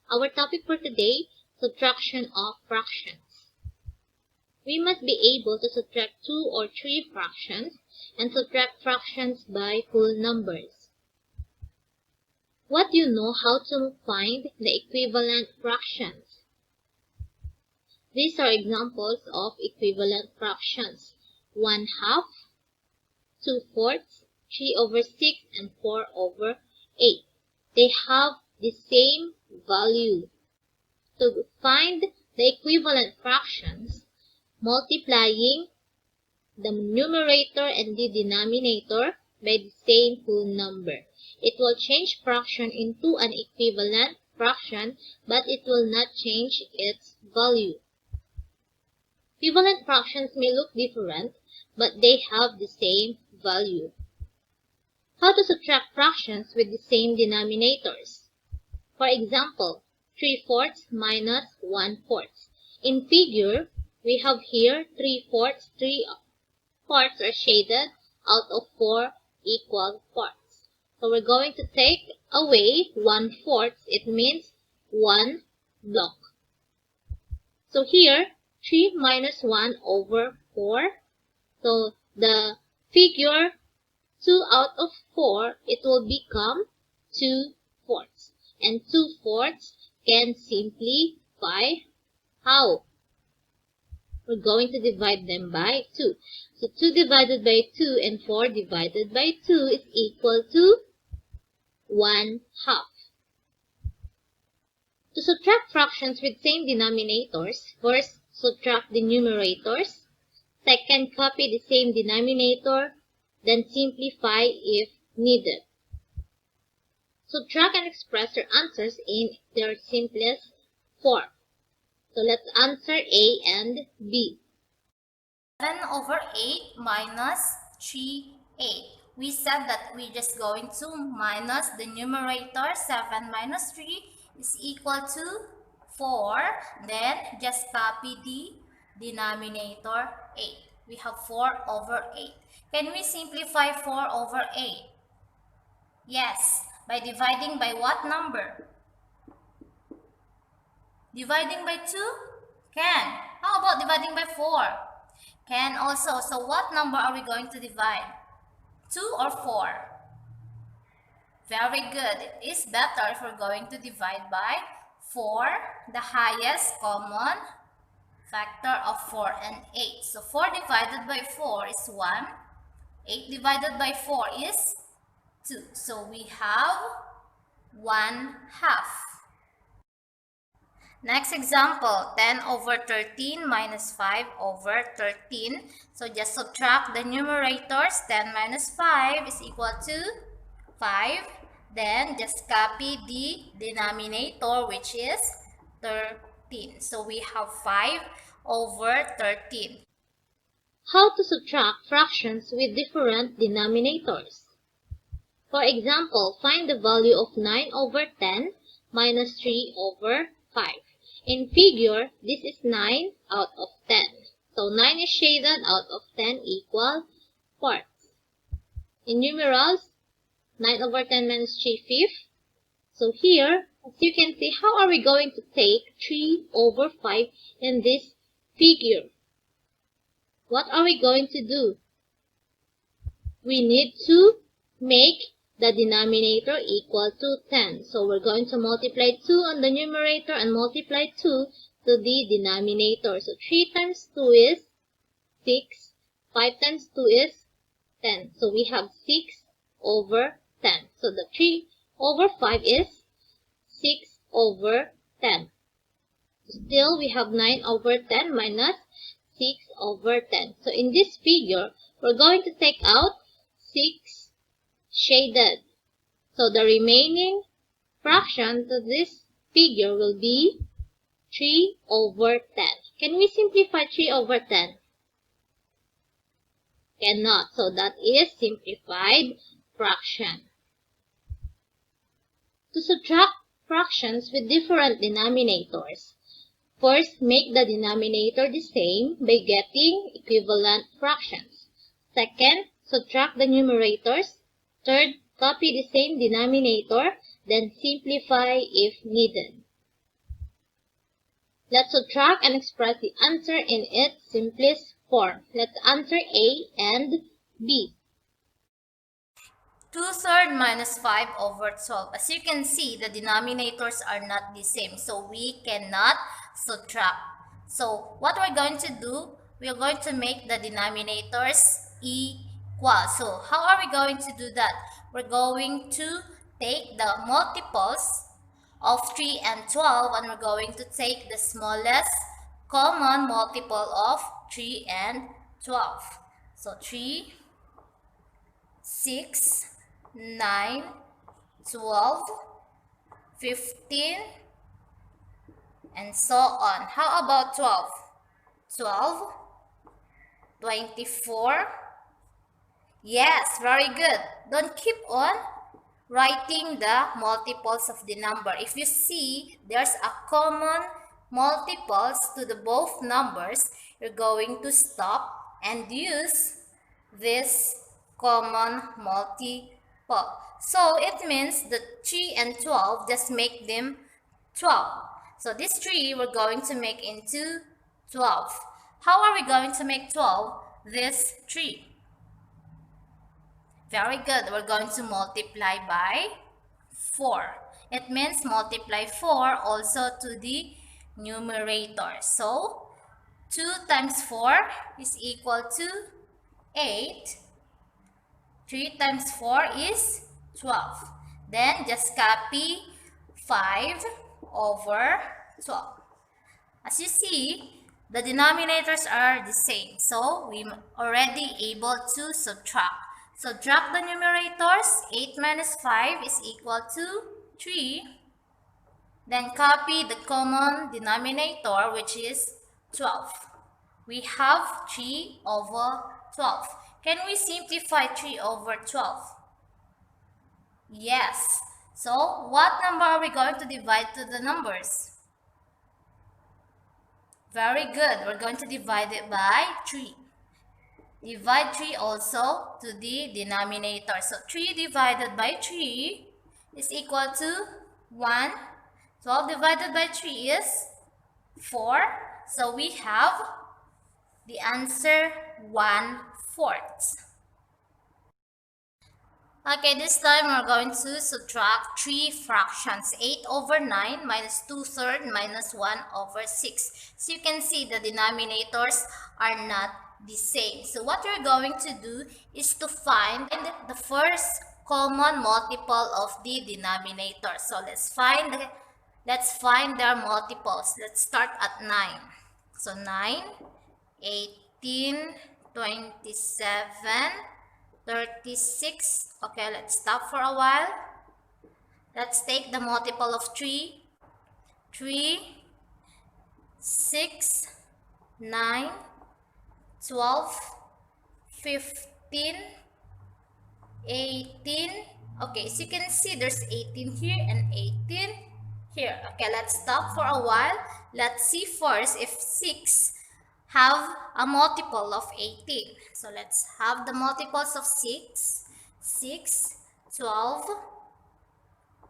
Our topic for today, subtraction of fractions. We must be able to subtract 2 or 3 fractions and subtract fractions by whole numbers. What do you know how to find the equivalent fractions? These are examples of equivalent fractions. 1/2, 2/4, 3/6, and 4/8. They have the same value. To find the equivalent fractions, multiplying the numerator and the denominator by the same whole number. It will change fraction into an equivalent fraction, but it will not change its value. Equivalent fractions may look different, but they have the same value. How to subtract fractions with the same denominators? For example, 3/4 minus 1/4. In figure, we have here 3/4. 3/4 are shaded out of 4 equal parts. So we're going to take away 1/4. It means 1 block. So here, 3 minus 1/4. So the figure 2 out of 4, it will become 2/4. And 2/4 can simplify how? We're going to divide them by 2. So 2 divided by 2 and 4 divided by 2 is equal to 1/2. To subtract fractions with same denominators, first subtract the numerators. Second, copy the same denominator. Then simplify if needed. Subtract and express your answers in their simplest form. So let's answer A and B. 7/8 minus 3/8. We said that we're just going to minus the numerator. 7 minus 3 is equal to 4. Then just copy the denominator 8. We have 4/8. Can we simplify 4/8? Yes, by dividing by what number? Dividing by 2? Can. How about dividing by 4? Can also. So what number are we going to divide? 2 or 4? Very good. It is better if we're going to divide by 4, the highest common factor of 4 and 8. So 4 divided by 4 is 1. 8 divided by 4 is 2. So we have 1/2. Next example, 10/13 minus 5/13. So just subtract the numerators. 10 minus 5 is equal to 5. Then just copy the denominator, which is 13. So we have 5/13. How to subtract fractions with different denominators? For example, find the value of 9/10 minus 3/5. In figure, this is 9 out of 10. So 9 is shaded out of 10 equal parts. In numerals, 9/10 minus 3/5. So here, as you can see, how are we going to take 3/5 in this figure? What are we going to do? We need to make the denominator equal to 10. So we're going to multiply 2 on the numerator and multiply 2 to the denominator. So 3 times 2 is 6. 5 times 2 is 10. So we have 6/10. So the 3/5 is 6/10. Still, we have 9/10 minus 6/10. So in this figure, we're going to take out 6 shaded. So the remaining fraction to this figure will be 3/10. Can we simplify 3/10? Cannot. So that is simplified fraction. To subtract fractions with different denominators, first make the denominator the same by getting equivalent fractions. Second, subtract the numerators. Third, copy the same denominator, then simplify if needed. Let's subtract and express the answer in its simplest form. Let's answer A and B. 2/3 minus 5 over 12. As you can see, the denominators are not the same, so we cannot subtract. So what we're going to do, we're going to make the denominators equal. So how are we going to do that? We're going to take the multiples of 3 and 12, and we're going to take the smallest common multiple of 3 and 12. So 3, 6, 9, 12, 15, and so on. How about 12? 12, 24. Yes, very good. Don't keep on writing the multiples of the number. If you see there's a common multiples to the both numbers, you're going to stop and use this common multiple. So it means that 3 and 12, just make them 12. So this 3 we're going to make into 12. How are we going to make 12? This 3. Very good. We're going to multiply by 4. It means multiply 4 also to the numerator. So 2 times 4 is equal to 8. 3 times 4 is 12. Then just copy 5 over 12. As you see, the denominators are the same. So we already able to subtract. Subtract the numerators. 8 minus 5 is equal to 3. Then copy the common denominator, which is 12. We have 3 over 12. Can we simplify 3 over 12? Yes. So, what number are we going to divide to the numbers? Very good. We're going to divide it by 3. Divide 3 also to the denominator. So, 3 divided by 3 is equal to 1. 12 divided by 3 is 4. So, we have the answer 1/4. Okay, this time we're going to subtract 3 fractions. 8 over 9 minus 2/3 minus 1 over 6. So you can see the denominators are not the same. So what we're going to do is to find the first common multiple of the denominator. So let's find their multiples. Let's start at 9. So 9, 18, 27, 36. Okay, let's stop for a while. Let's take the multiple of 3. 3, 6, 9, 12, 15, 18. Okay, so you can see there's 18 here and 18 here. Okay, let's stop for a while. Let's see first if 6 have a multiple of 18. So let's have the multiples of 6. 6, 12,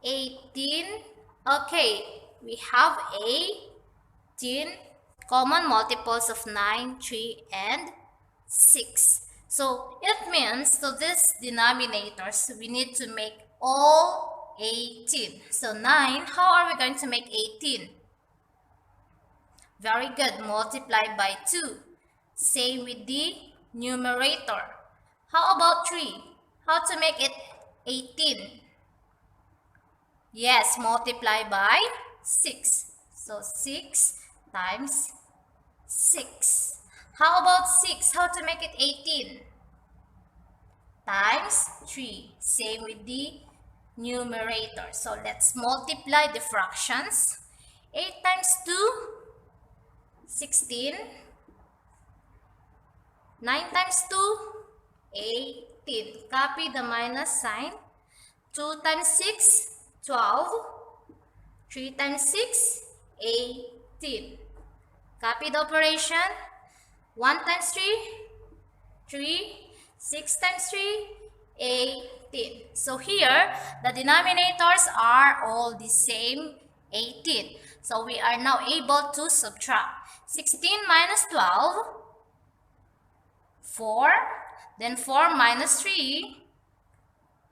18. Okay, we have 18 common multiples of 9, 3, and 6. So it means to these denominators, we need to make all 18. So 9, how are we going to make 18? Very good. Multiply by 2. Same with the numerator. How about 3? How to make it 18? Yes, multiply by 6. So 6 times 6. How about 6? How to make it 18? Times 3. Same with the numerator. So let's multiply the fractions. 8 times 2, 16. 9 times 2, 18. Copy the minus sign. 2 times 6, 12. 3 times 6, 18. Copy the operation. 1 times 3, 3. 6 times 3, 18. So here, the denominators are all the same, 18. So we are now able to subtract. 16 minus 12, 4. Then 4 minus 3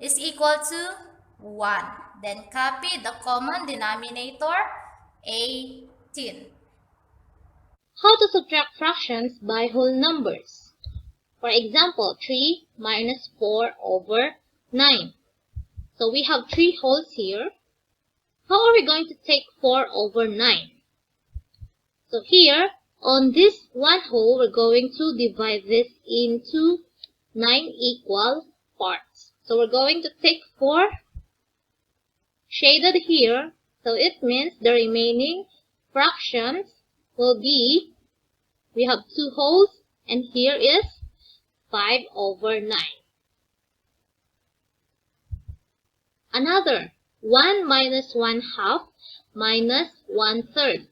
is equal to 1. Then copy the common denominator, 18. How to subtract fractions by whole numbers? For example, 3 minus 4 over 9. So we have 3 wholes here. How are we going to take 4 over 9? So here, on this one whole, we're going to divide this into 9 equal parts. So we're going to take 4 shaded here. So it means the remaining fractions will be, we have 2 wholes, and here is 5 over 9. Another, 1 minus 1 half minus 1/3.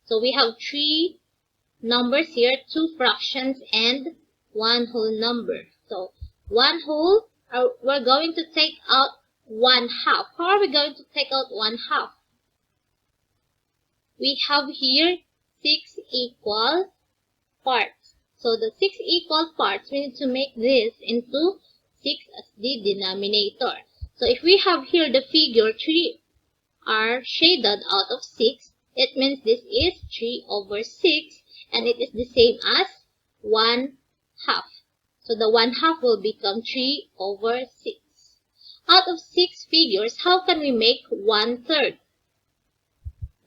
So we have 3 numbers here, 2 fractions and 1 whole number. So 1 whole, we're going to take out 1 half. How are we going to take out 1 half? We have here 6 equal parts. So the 6 equal parts, we need to make this into 6 as the denominator. So if we have here the figure 3 are shaded out of 6, it means this is 3 over 6, and it is the same as 1 half. So the 1 half will become 3 over 6. Out of 6 figures, how can we make 1/3?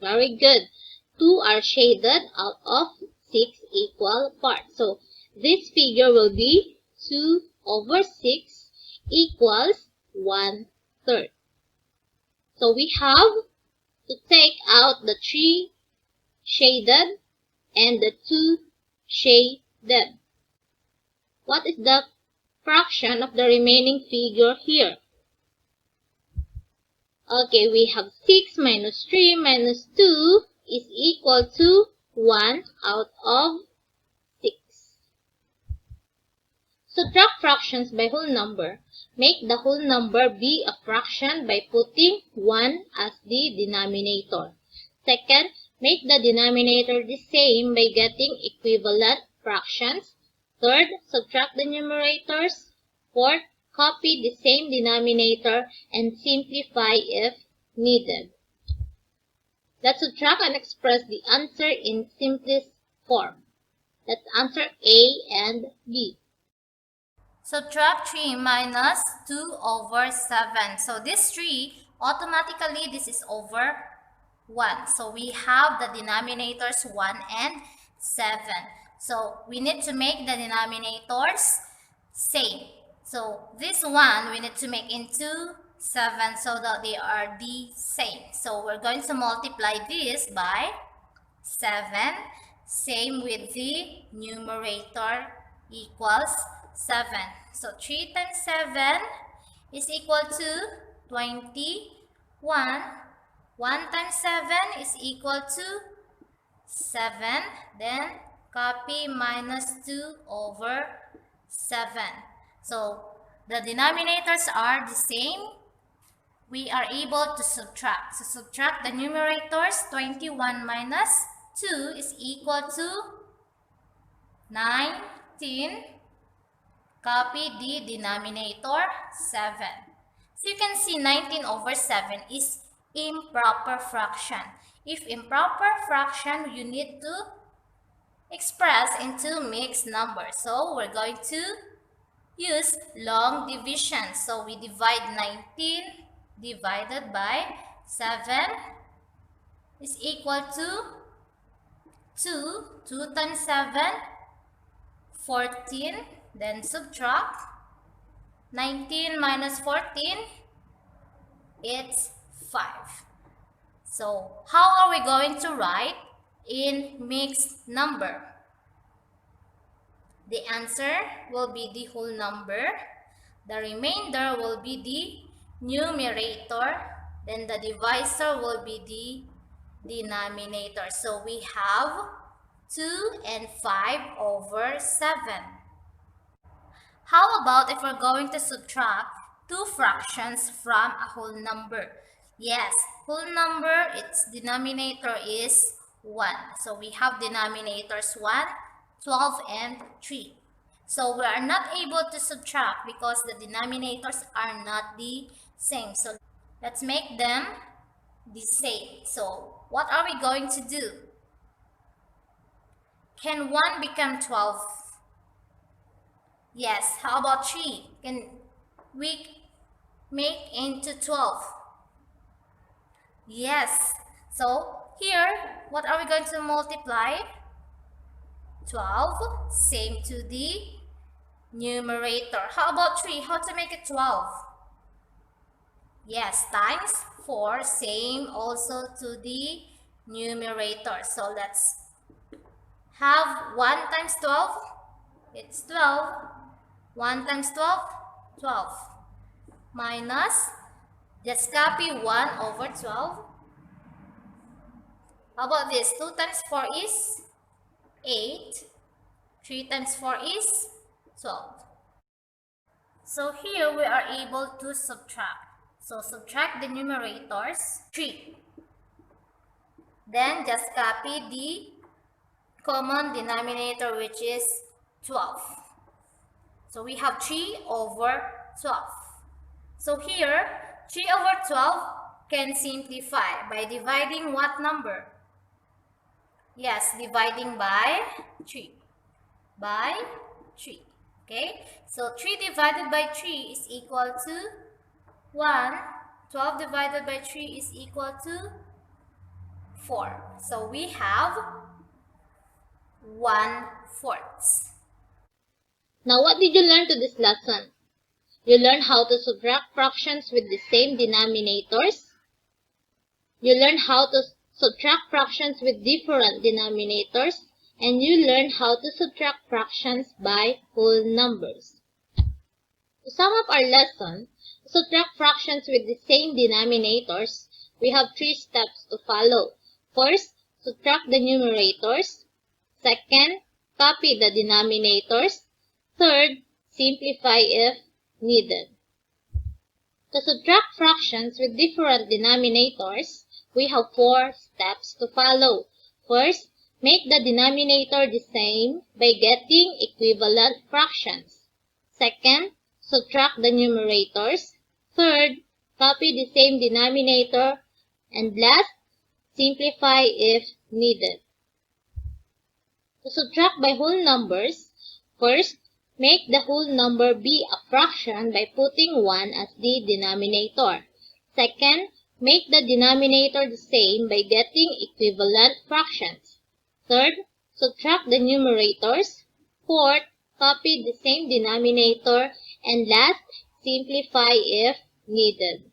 Very good. 2 are shaded out of 6 equal parts. So this figure will be 2 over 6 equals 1/3. So we have to take out the 3 shaded and the 2 shaded. What is the fraction of the remaining figure here? Okay, we have 6 minus 3 minus 2 is equal to 1 out of 6. Subtract fractions by whole number. Make the whole number be a fraction by putting 1 as the denominator. Second, make the denominator the same by getting equivalent fractions. Third, subtract the numerators. Fourth, copy the same denominator and simplify if needed. Let's subtract and express the answer in simplest form. Let's answer A and B. Subtract 3 minus 2 over 7. So this 3, automatically this is over 1. So we have the denominators 1 and 7. So we need to make the denominators same. So this 1 we need to make into 7 so that they are the same. So we're going to multiply this by 7. Same with the numerator equals 7. So 3 times 7 is equal to 21. 1 times 7 is equal to 7. Then copy minus 2 over 7. So the denominators are the same. We are able to subtract. So subtract the numerators. 21 minus 2 is equal to 19. Copy the denominator 7. So you can see 19 over 7 is improper fraction. If improper fraction, you need to express into mixed numbers. So we're going to use long division. So we divide 19 divided by 7 is equal to 2. 2 times 7, 14. Then subtract 19 minus 14, it's 5. So how are we going to write in mixed number? The answer will be the whole number. The remainder will be the numerator. Then the divisor will be the denominator. So we have 2 and 5 over 7. How about if we're going to subtract two fractions from a whole number? Yes, whole number, its denominator is 1. So we have denominators 1, 12, and 3. So we are not able to subtract because the denominators are not the same. So let's make them the same. So what are we going to do? Can 1 become 12? Yes. How about 3? Can we make into 12? Yes. So here, what are we going to multiply? 12, same to the numerator. How about 3? How to make it 12? Yes, times 4, same also to the numerator. So let's have 1 times 12. It's 12. 1 times 12, 12. Minus, just copy 1 over 12. How about this? 2 times 4 is 8. 3 times 4 is 12. So here we are able to subtract. So subtract the numerators, 3. Then just copy the common denominator, which is 12. So we have 3 over 12. So here, 3 over 12 can simplify by dividing what number? Yes, dividing by 3. By 3. Okay, so 3 divided by 3 is equal to 1. 12 divided by 3 is equal to 4. So we have 1/4. Now, what did you learn to this lesson? You learned how to subtract fractions with the same denominators. You learned how to subtract fractions with different denominators. And you learned how to subtract fractions by whole numbers. To sum up our lesson, to subtract fractions with the same denominators, we have 3 steps to follow. First, subtract the numerators. Second, copy the denominators. Third, simplify if needed. To subtract fractions with different denominators, we have 4 steps to follow. First, make the denominator the same by getting equivalent fractions. Second, subtract the numerators. Third, copy the same denominator. And last, simplify if needed. To subtract by whole numbers, first, make the whole number be a fraction by putting 1 as the denominator. Second, make the denominator the same by getting equivalent fractions. Third, subtract the numerators. Fourth, copy the same denominator. And last, simplify if needed.